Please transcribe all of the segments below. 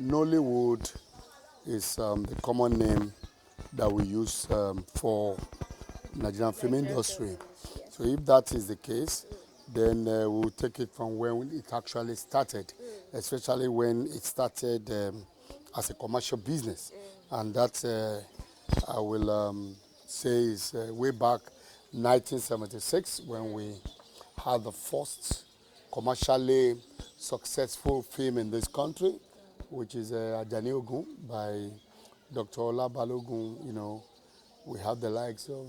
Nollywood is the common name that we use for Nigerian film industry. So if that is the case, then we'll take it from when it actually started, especially when it started as a commercial business. And that I will say is way back 1976 when we had the first commercially successful film in this country, which is Ajani Ogun by Dr. Ola Balogun. You know, we have the likes of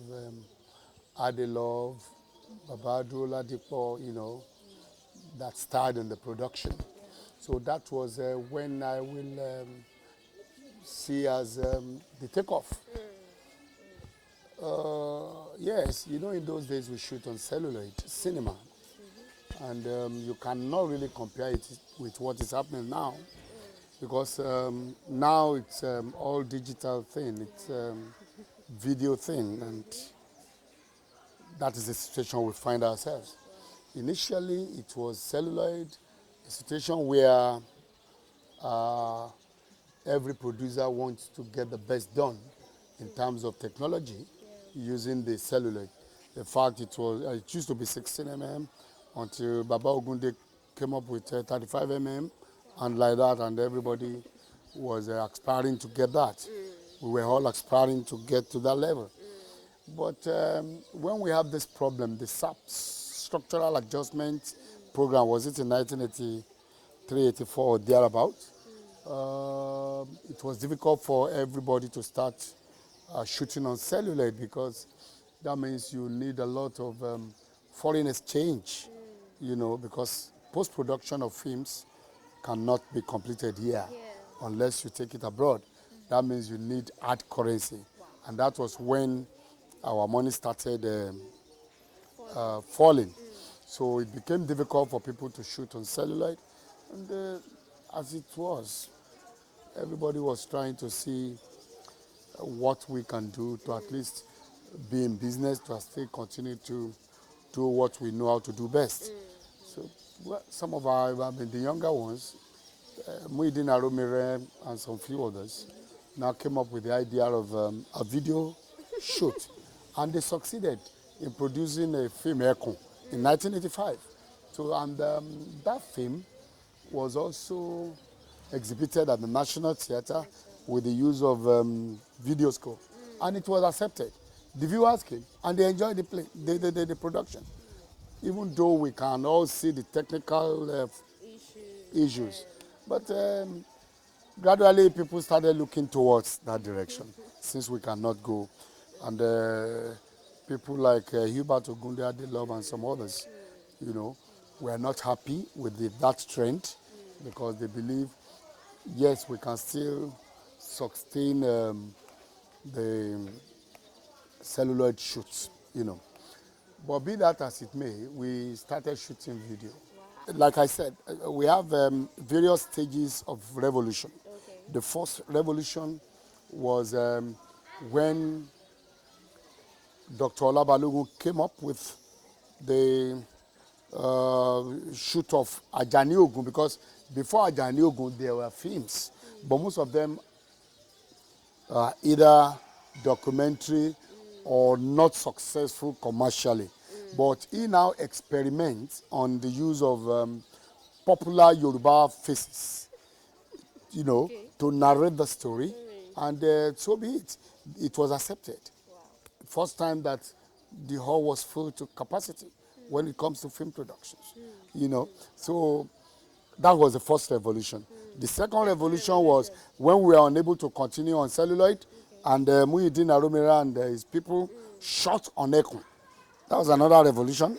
Adelove, Babadu Ladipo, you know, that starred in the production. So that was when I will see as the takeoff. Yes, you know, in those days we shoot on celluloid cinema, and you cannot really compare it with what is happening now, because now it's all digital thing, it's video thing, and that is the situation we find ourselves. Initially, it was celluloid, a situation where every producer wants to get the best done in terms of technology using the celluloid. In fact, it used to be 16 mm until Baba Ogunde came up with 35 mm and like that, and everybody was aspiring to get that. We were all aspiring to get to that level. But when we have this problem, the SAP structural adjustment program, was it in 1983, 84 or thereabout? It was difficult for everybody to start shooting on celluloid, because that means you need a lot of foreign exchange, you know, because post-production of films cannot be completed here unless you take it abroad. That means you need hard currency. And that was when our money started falling. So it became difficult for people to shoot on celluloid. And as it was, everybody was trying to see what we can do to at least be in business, to still continue to do what we know how to do best. So well, some of the younger ones, Muhyiddin Aromire and some few others, now came up with the idea of a video shoot. And they succeeded in producing a film, Ekun, in 1985. So, and that film was also exhibited at the National Theatre with the use of video score. And it was accepted. The viewers came and they enjoyed the production. Even though we can all see the technical issues. But gradually people started looking towards that direction, since we cannot go. And people like Hubert Ogunde Adelove and some others, you know, were not happy with that trend, because they believe, yes, we can still sustain the celluloid shoots, you know. But be that as it may, we started shooting video. Wow. Like I said, we have various stages of revolution. Okay. The first revolution was when Dr. Olabalogun came up with the shoot of Ajani Ogun, because before Ajani Ogun there were films, but most of them are either documentary or not successful commercially. But he now experiments on the use of popular Yoruba faces, you know, to narrate the story, and so be it. It was accepted. Wow. First time that the hall was full to capacity when it comes to film productions, you know. So that was the first revolution. The second revolution was when we were unable to continue on celluloid, and Muhyiddin Aromire and his people shot on Ekun. That was another revolution.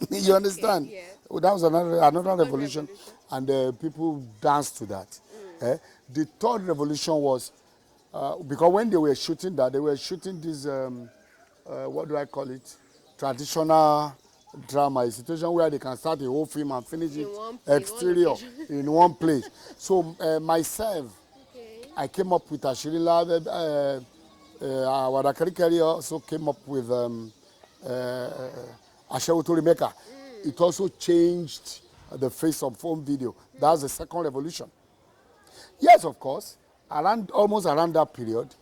You understand? Okay, yeah. That was another revolution, and people danced to that. The third revolution was, because when they were shooting that, they were shooting this, what do I call it? Traditional drama, a situation where they can start a whole film and finish it exterior in one place. So myself, I came up with Ashirila, Wadakarikari also came up with Ashewutorimeka. It also changed the face of home video. That's the second revolution. Yes, of course. Almost around that period,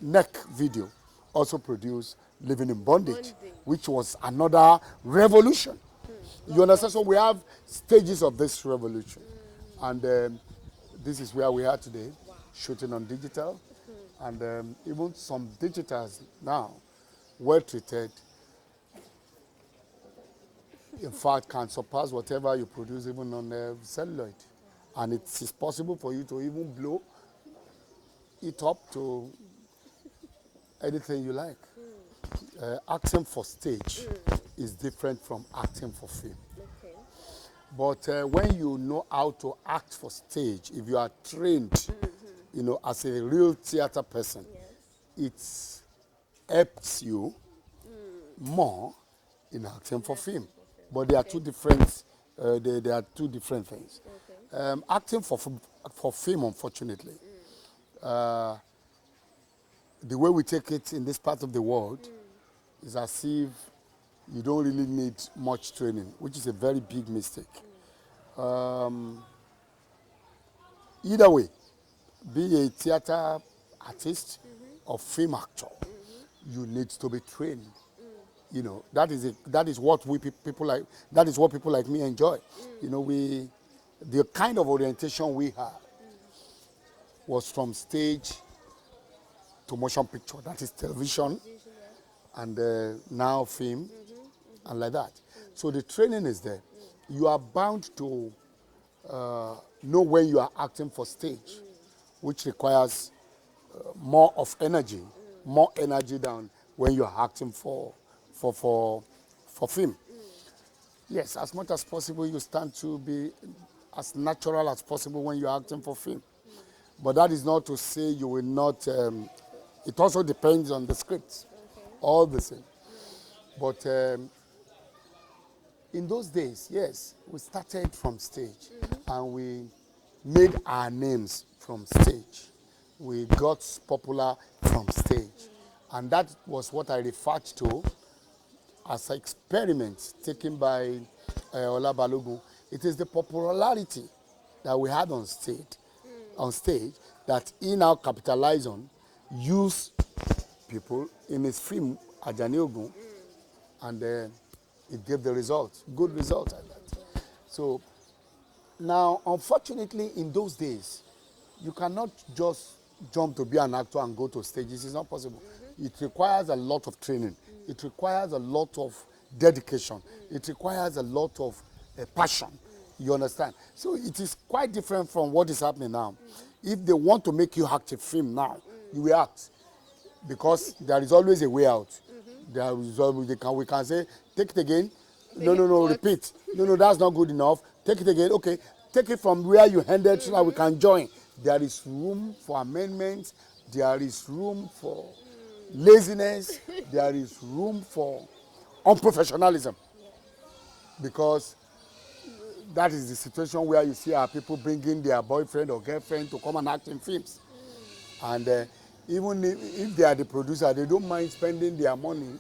Neck Video also produced Living in Bondage, which was another revolution. You understand? So we have stages of this revolution. And this is where we are today, shooting on digital. And even some digitals now, well treated, in fact, can surpass whatever you produce even on celluloid. And it is possible for you to even blow it up to anything you like. Acting for stage is different from acting for film. Okay. But when you know how to act for stage, if you are trained, you know, as a real theater person, Yes. it helps you more in acting for film. But they are two different. They are two different things. Okay. Acting for film, unfortunately, the way we take it in this part of the world is as if you don't really need much training, which is a very big mistake. Either way, be a theater artist or film actor, you need to be trained. You know, that is what people like. That is what people like me enjoy. You know, the kind of orientation we had was from stage to motion picture. That is television, and now film, and like that. So the training is there. You are bound to know when you are acting for stage, which requires more energy than when you are acting for film. Yes, as much as possible, you stand to be as natural as possible when you're acting for film. But that is not to say you will not. It also depends on the script, all the same. But in those days, yes, we started from stage, and we made our names from stage. We got popular from stage, and that was what I referred to as an experiment taken by Ola Balogun. It is the popularity that we had on stage that he now capitalized on, used people in his film Ajani Ogun, and it gave the result, good result at that. So now, unfortunately, in those days, you cannot just jump to be an actor and go to stages. It's not possible. It requires a lot of training. It requires a lot of dedication. It requires a lot of passion. You understand? So it is quite different from what is happening now. If they want to make you act a film now, you will act, because there is always a way out. There is always, we can say, take it again. No, repeat. No, that's not good enough. Take it again. Okay, take it from where you ended so that we can join. There is room for amendments. There is room for laziness. There is room for unprofessionalism. Because that is the situation where you see our people bringing their boyfriend or girlfriend to come and act in films. And even if they are the producer, they don't mind spending their money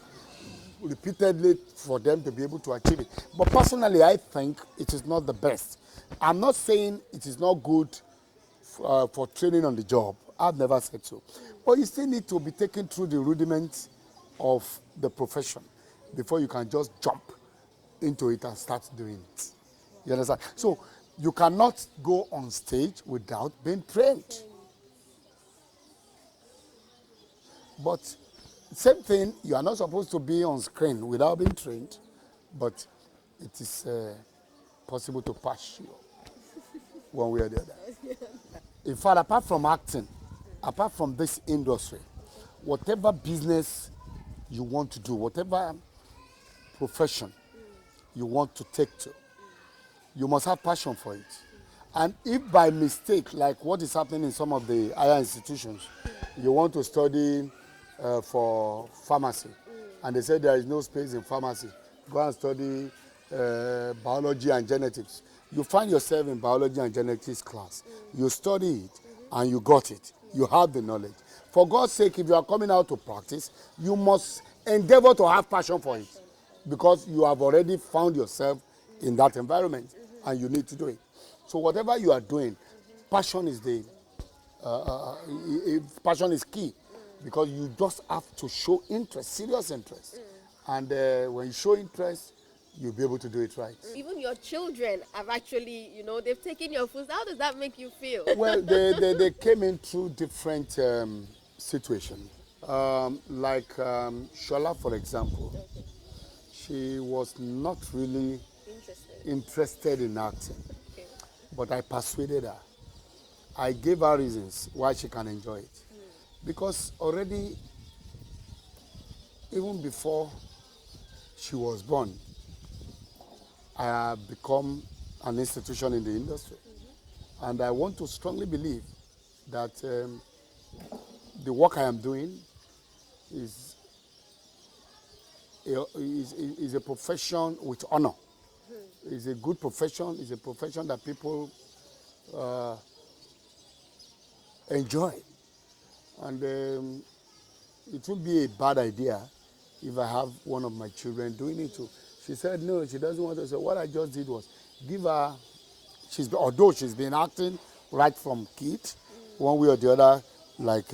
repeatedly for them to be able to achieve it. But personally, I think it is not the best. I'm not saying it is not good for training on the job. I've never said so. But you still need to be taken through the rudiments of the profession before you can just jump into it and start doing it. You understand? So you cannot go on stage without being trained. But same thing, you are not supposed to be on screen without being trained, but it is possible to pass you one way or the other. In fact, apart from acting, apart from this industry, whatever business you want to do, whatever profession you want to take to, you must have passion for it. And if by mistake, like what is happening in some of the higher institutions, you want to study for pharmacy, and they say there is no space in pharmacy, go and study biology and genetics. You find yourself in biology and genetics class. You study it, and you got it. You have the knowledge. For God's sake, if you are coming out to practice, you must endeavor to have passion for it, because you have already found yourself in that environment, and you need to do it. So whatever you are doing, passion is the passion is key because you just have to show interest, serious interest. And when you show interest, you'll be able to do it right. Even your children have actually, they've taken your food. How does that make you feel? Well, they came in through different situations. Like Shola, for example, she was not really interested in acting, Okay. but I persuaded her. I gave her reasons why she can enjoy it. Because already, even before she was born, I have become an institution in the industry. And I want to strongly believe that the work I am doing is a profession with honor. It's a good profession. It's a profession that people enjoy. And it would be a bad idea if I have one of my children doing it too. She said no, she doesn't want to. So what I just did was give her, although she's been acting right from kid, one way or the other, like,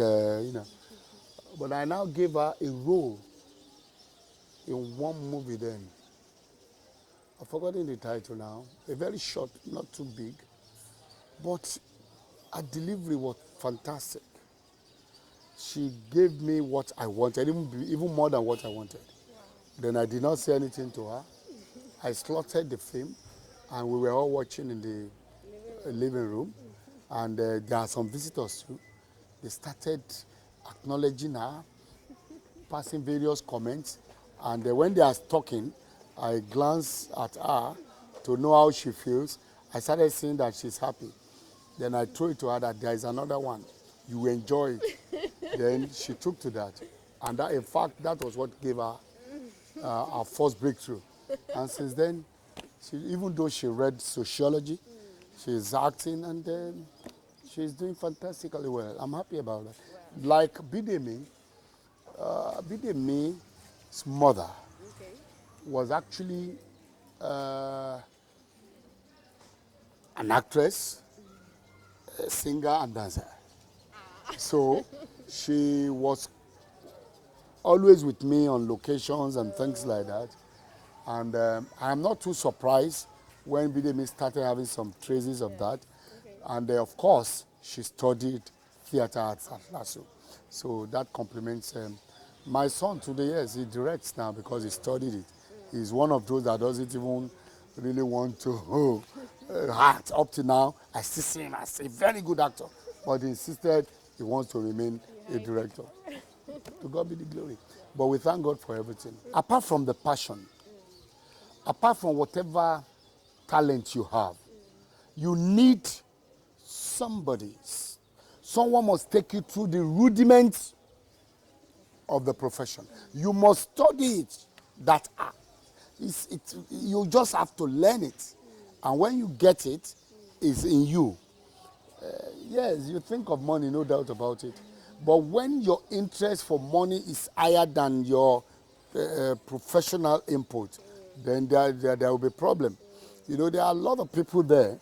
but I now gave her a role in one movie then. I've forgotten the title now. A very short, not too big, but her delivery was fantastic. She gave me what I wanted, even more than what I wanted. Wow. Then I did not say anything to her. I slotted the film, and we were all watching in the living room. And there are some visitors too. They started acknowledging her, passing various comments. And when they are talking, I glanced at her to know how she feels. I started seeing that she's happy. Then I threw it to her that there is another one. You enjoy it. Then she took to that. And that, in fact, that was what gave her our first breakthrough. And since then, even though she read sociology, she's acting, and then she's doing fantastically well. I'm happy about that. Wow. Like Bidemi's mother was actually an actress, a singer, and dancer. So she was always with me on locations and things like that. And I'm not too surprised when Bidemi started having some traces of that. And of course, she studied theater arts at LASU. So that complements my son today. Yes, he directs now because he studied it. He's one of those that doesn't even really want to act. Up to now, I still see him as a very good actor. But he insisted he wants to remain a director. To God be the glory. But we thank God for everything. Apart from the passion, apart from whatever talent you have, you need somebody. Someone must take you through the rudiments of the profession. You must study it. That you just have to learn it. And when you get it, it's in you. Yes, you think of money, no doubt about it. But when your interest for money is higher than your professional input, then there will be a problem. You know, there are a lot of people there.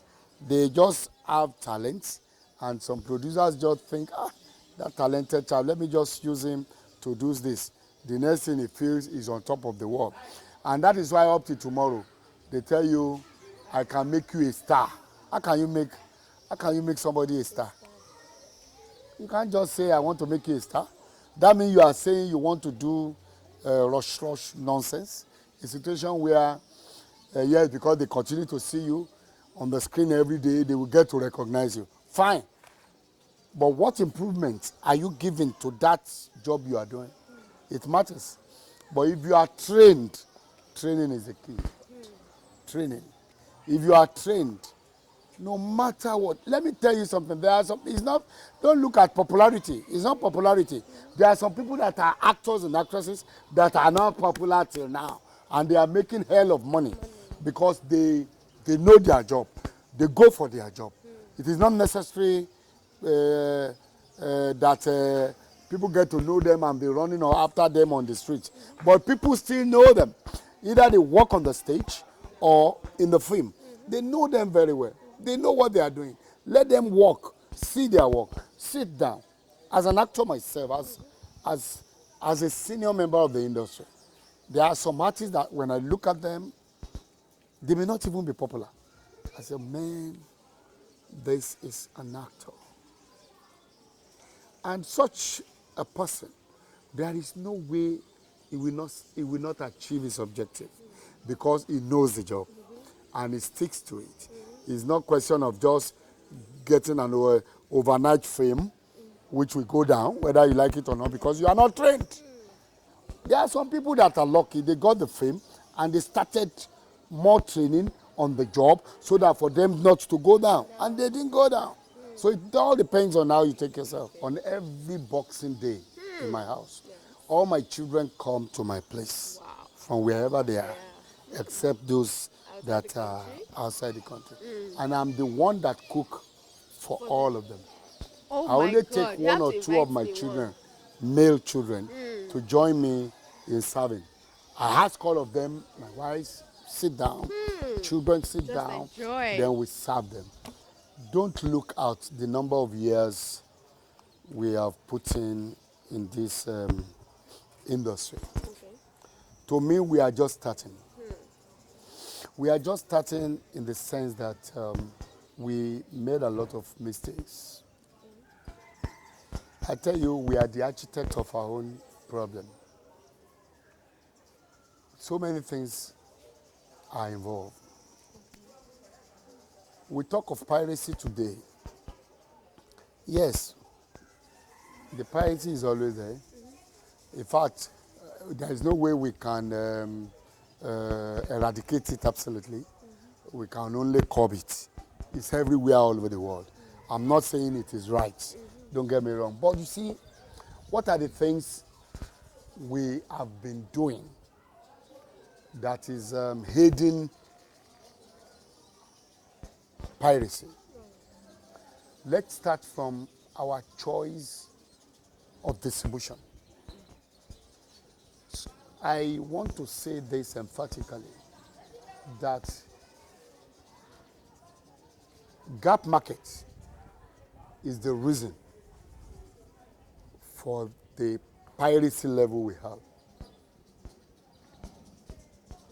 They just have talents, and some producers just think, that talented child, let me just use him to do this. The next thing he feels is on top of the world. And that is why up to tomorrow, they tell you, I can make you a star. How can you make somebody a star? You can't just say, I want to make you a star. That means you are saying you want to do rush nonsense. A situation where, yes, because they continue to see you on the screen every day, they will get to recognize you. Fine. But what improvement are you giving to that job you are doing? It matters. But if you are trained, training is the key. Training. If you are trained, no matter what, let me tell you something. There are some. Don't look at popularity. It's not popularity. There are some people that are actors and actresses that are not popular till now, and they are making hell of money because they know their job. They go for their job. It is not necessary that people get to know them and be running or after them on the street. But people still know them. Either they work on the stage or in the film. They know them very well. They know what they are doing. Let them work. See their work. sit down, as an actor myself, as a senior member of the industry, there are some artists that when I look at them, they may not even be popular. I say, man, this is an actor. And such a person, there is no way he will not achieve his objective because he knows the job and he sticks to it. It's not a question of just getting an overnight fame, which will go down, whether you like it or not, because you are not trained. There are some people that are lucky, they got the fame and they started more training on the job so that for them not to go down. And they didn't go down. So it all depends on how you take yourself. On every Boxing Day in my house, all my children come to my place from wherever they are, except those that are outside the country. And I'm the one that cook for all of them. Oh I only my take God. You one have or to two of invite my me children, once. male children, to join me in serving. I ask all of them, my wives, sit down, children sit Just down, enjoy. then we serve them. Don't look at the number of years we have put in this industry. Okay. To me, we are just starting. We are just starting in the sense that we made a lot of mistakes. I tell you, we are the architect of our own problem. So many things are involved. We talk of piracy today. Yes, the piracy is always there. In fact, there is no way we can eradicate it absolutely. We can only curb it. It's everywhere all over the world. I'm not saying it is right. Don't get me wrong. But you see, what are the things we have been doing that is aiding piracy? Let's start from our choice of distribution. I want to say this emphatically, that gap market is the reason for the piracy level we have.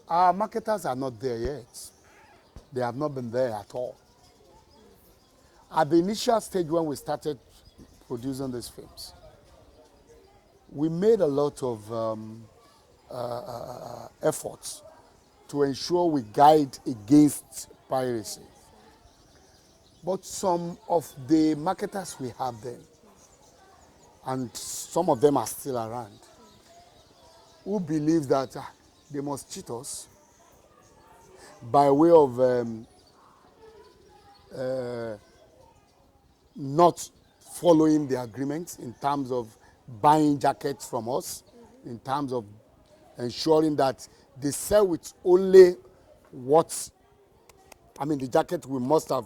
Our marketers are not there yet. They have not been there at all. At the initial stage when we started producing these films, we made a lot of efforts to ensure we guide against piracy. But some of the marketers we have then, and some of them are still around, who believe that they must cheat us by way of not following the agreement in terms of buying jackets from us, in terms of ensuring that they sell with only what, the jacket we must have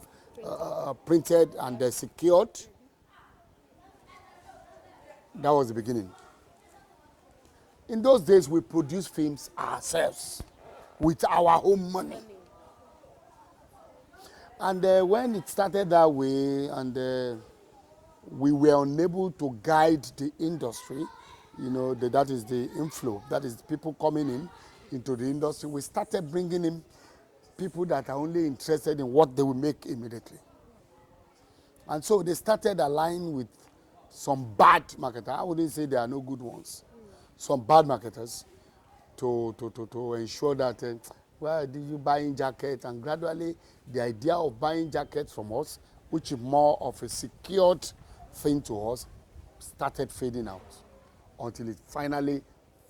printed and secured. That was the beginning. In those days, we produced films ourselves with our own money. And when it started that way, and we were unable to guide the industry, that is the inflow, that is people coming into the industry, we started bringing in people that are only interested in what they will make immediately. And so they started aligning with some bad marketers. I wouldn't say there are no good ones. Some bad marketers to ensure that, did you buying jackets? And gradually, the idea of buying jackets from us, which is more of a secured thing to us, started fading out until it finally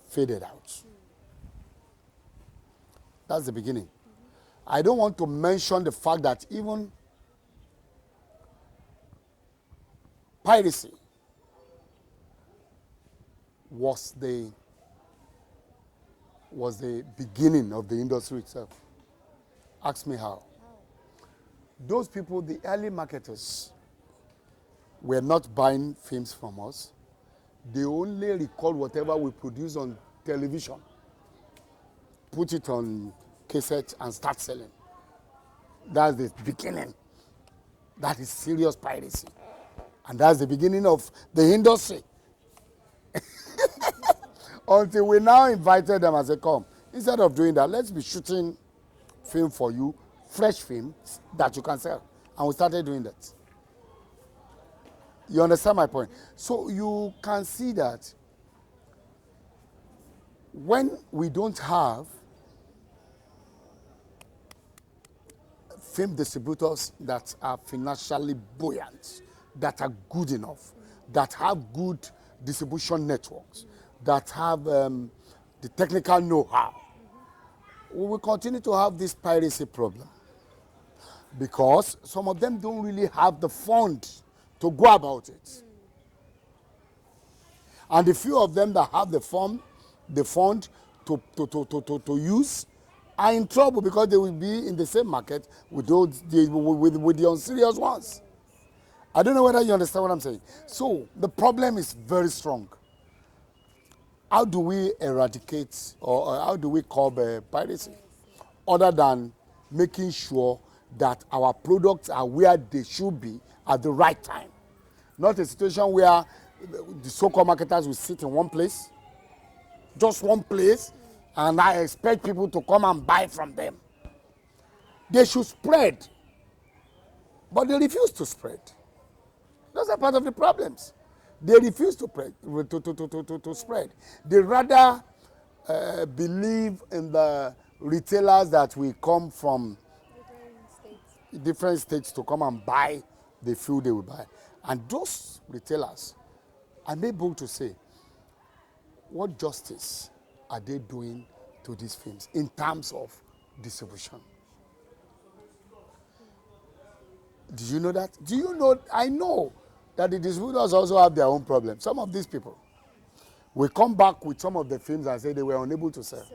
faded out. That's the beginning. I don't want to mention the fact that even piracy was the beginning of the industry itself. Ask me how. Those people, the early marketers, were not buying films from us. They only record whatever we produce on television, put it on cassette and start selling. That's the beginning. That is serious piracy. And that's the beginning of the industry. Until we now invited them and said, come, instead of doing that, let's be shooting film for you, fresh films that you can sell. And we started doing that. You understand my point? So you can see that when we don't have film distributors that are financially buoyant, that are good enough, that have good distribution networks, that have the technical know-how, we will continue to have this piracy problem, because some of them don't really have the fund to go about it. And the few of them that have the fund to use are in trouble, because they will be in the same market with those with the unserious ones. I don't know whether you understand what I'm saying. So the problem is very strong. How do we eradicate, or how do we curb piracy, other than making sure that our products are where they should be at the right time? Not a situation where the so-called marketers will sit in one place, just one place, and I expect people to come and buy from them. They should spread, but they refuse to spread. Those are part of the problems. They refuse to spread. They rather believe in the retailers that will come from different states to come and buy the food they will buy. And those retailers, I'm able to say, what justice are they doing to these films in terms of distribution? Do you know that? Do you know? I know that the distributors also have their own problems. Some of these people will come back with some of the films and say they were unable to sell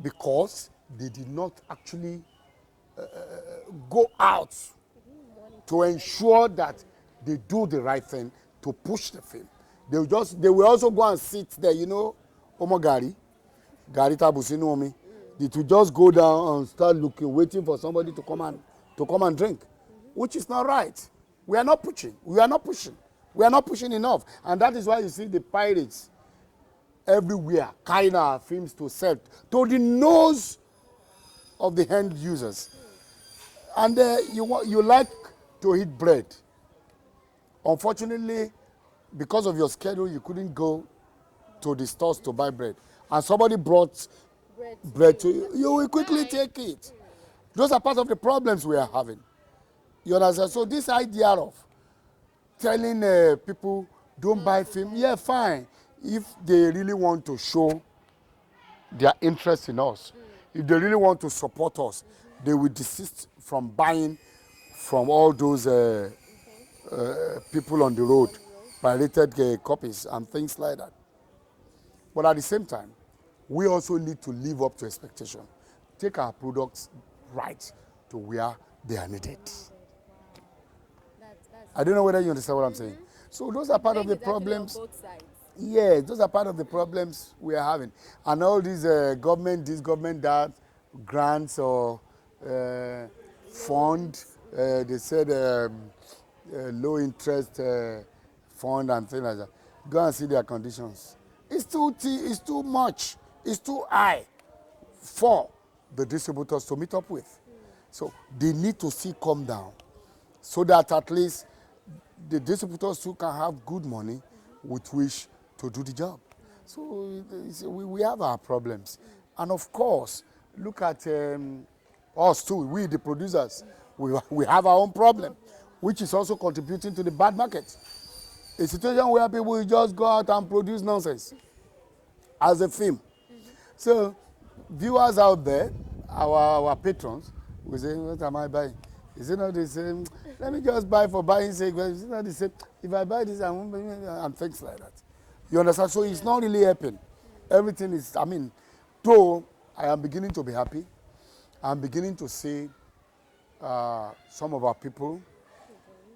because they did not actually go out to ensure that they do the right thing to push the film. They will also go and sit there, you know, Gari Tabusinu Omi. They will just go down and start looking, waiting for somebody to come and drink, which is not right. We are not pushing. We are not pushing. We are not pushing enough. And that is why you see the pirates everywhere carrying our films to sell to the nose of the end users. And you like to eat bread. Unfortunately, because of your schedule, you couldn't go to the stores to buy bread. And somebody brought bread to you. You will quickly take it. Those are part of the problems we are having. You understand? So this idea of telling people don't buy film, yeah, fine. If they really want to show their interest in us, if they really want to support us, they will desist from buying from all those people on the road, pirated copies and things like that. But at the same time, we also need to live up to expectation. Take our products right to where they are needed. I don't know whether you understand what I'm saying. So those are part of the problems. On both sides. Yeah, those are part of the problems we are having. And all these government, that, grants or fund, they said low interest fund and things like that. Go and see their conditions. It's too much. It's too high for the distributors to meet up with. So they need to see come down so that at least the distributors too can have good money with which to do the job. So we have our problems. And of course, look at us too, we the producers, we have our own problem, which is also contributing to the bad market. A situation where people will just go out and produce nonsense as a film. So viewers out there, our patrons, will say, what am I buying? Is it not the same? Let me just buy for buying sake. Is it not the same? If I buy this, I won't buy it, and things like that. You understand? So it's not really helping. Everything is, though I am beginning to be happy, I'm beginning to see some of our people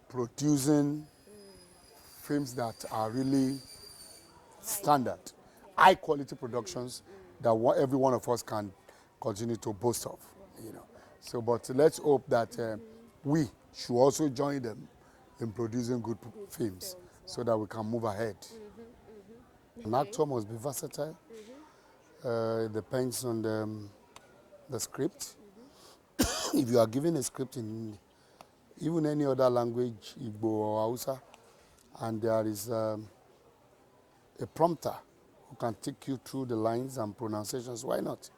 producing films that are really standard, high quality productions that every one of us can continue to boast of, you know. So, but let's hope that we should also join them in producing good films so that we can move ahead. An actor must be versatile. It depends on the script. If you are given a script in even any other language, Igbo or Hausa, and there is a prompter who can take you through the lines and pronunciations, why not?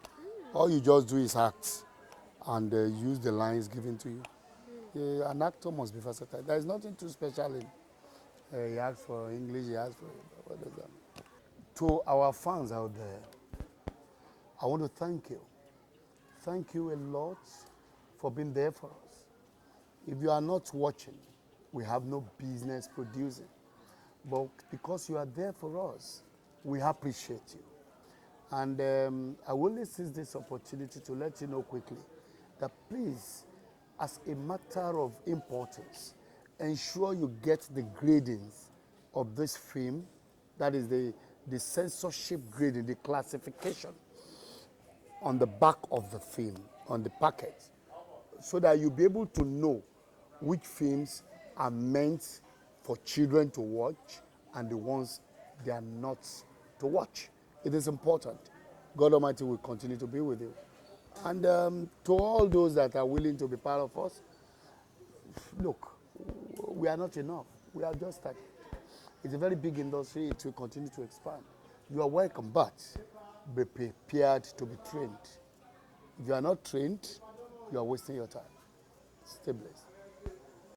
All you just do is act and use the lines given to you. An actor must be versatile. There is nothing too special in he asks for English, he asks for what does that mean? To our fans out there, I want to thank you. Thank you a lot for being there for us. If you are not watching, we have no business producing. But because you are there for us, we appreciate you. And I will only seize this opportunity to let you know quickly that please, as a matter of importance, ensure you get the gradings of this film, that is the censorship grading, the classification on the back of the film, on the packet, so that you'll be able to know which films are meant for children to watch and the ones they are not to watch. It is important. God Almighty will continue to be with you. And to all those that are willing to be part of us, look, we are not enough. We are just starting. It's a very big industry. It will continue to expand. You are welcome, but be prepared to be trained. If you are not trained, you are wasting your time. Stay blessed.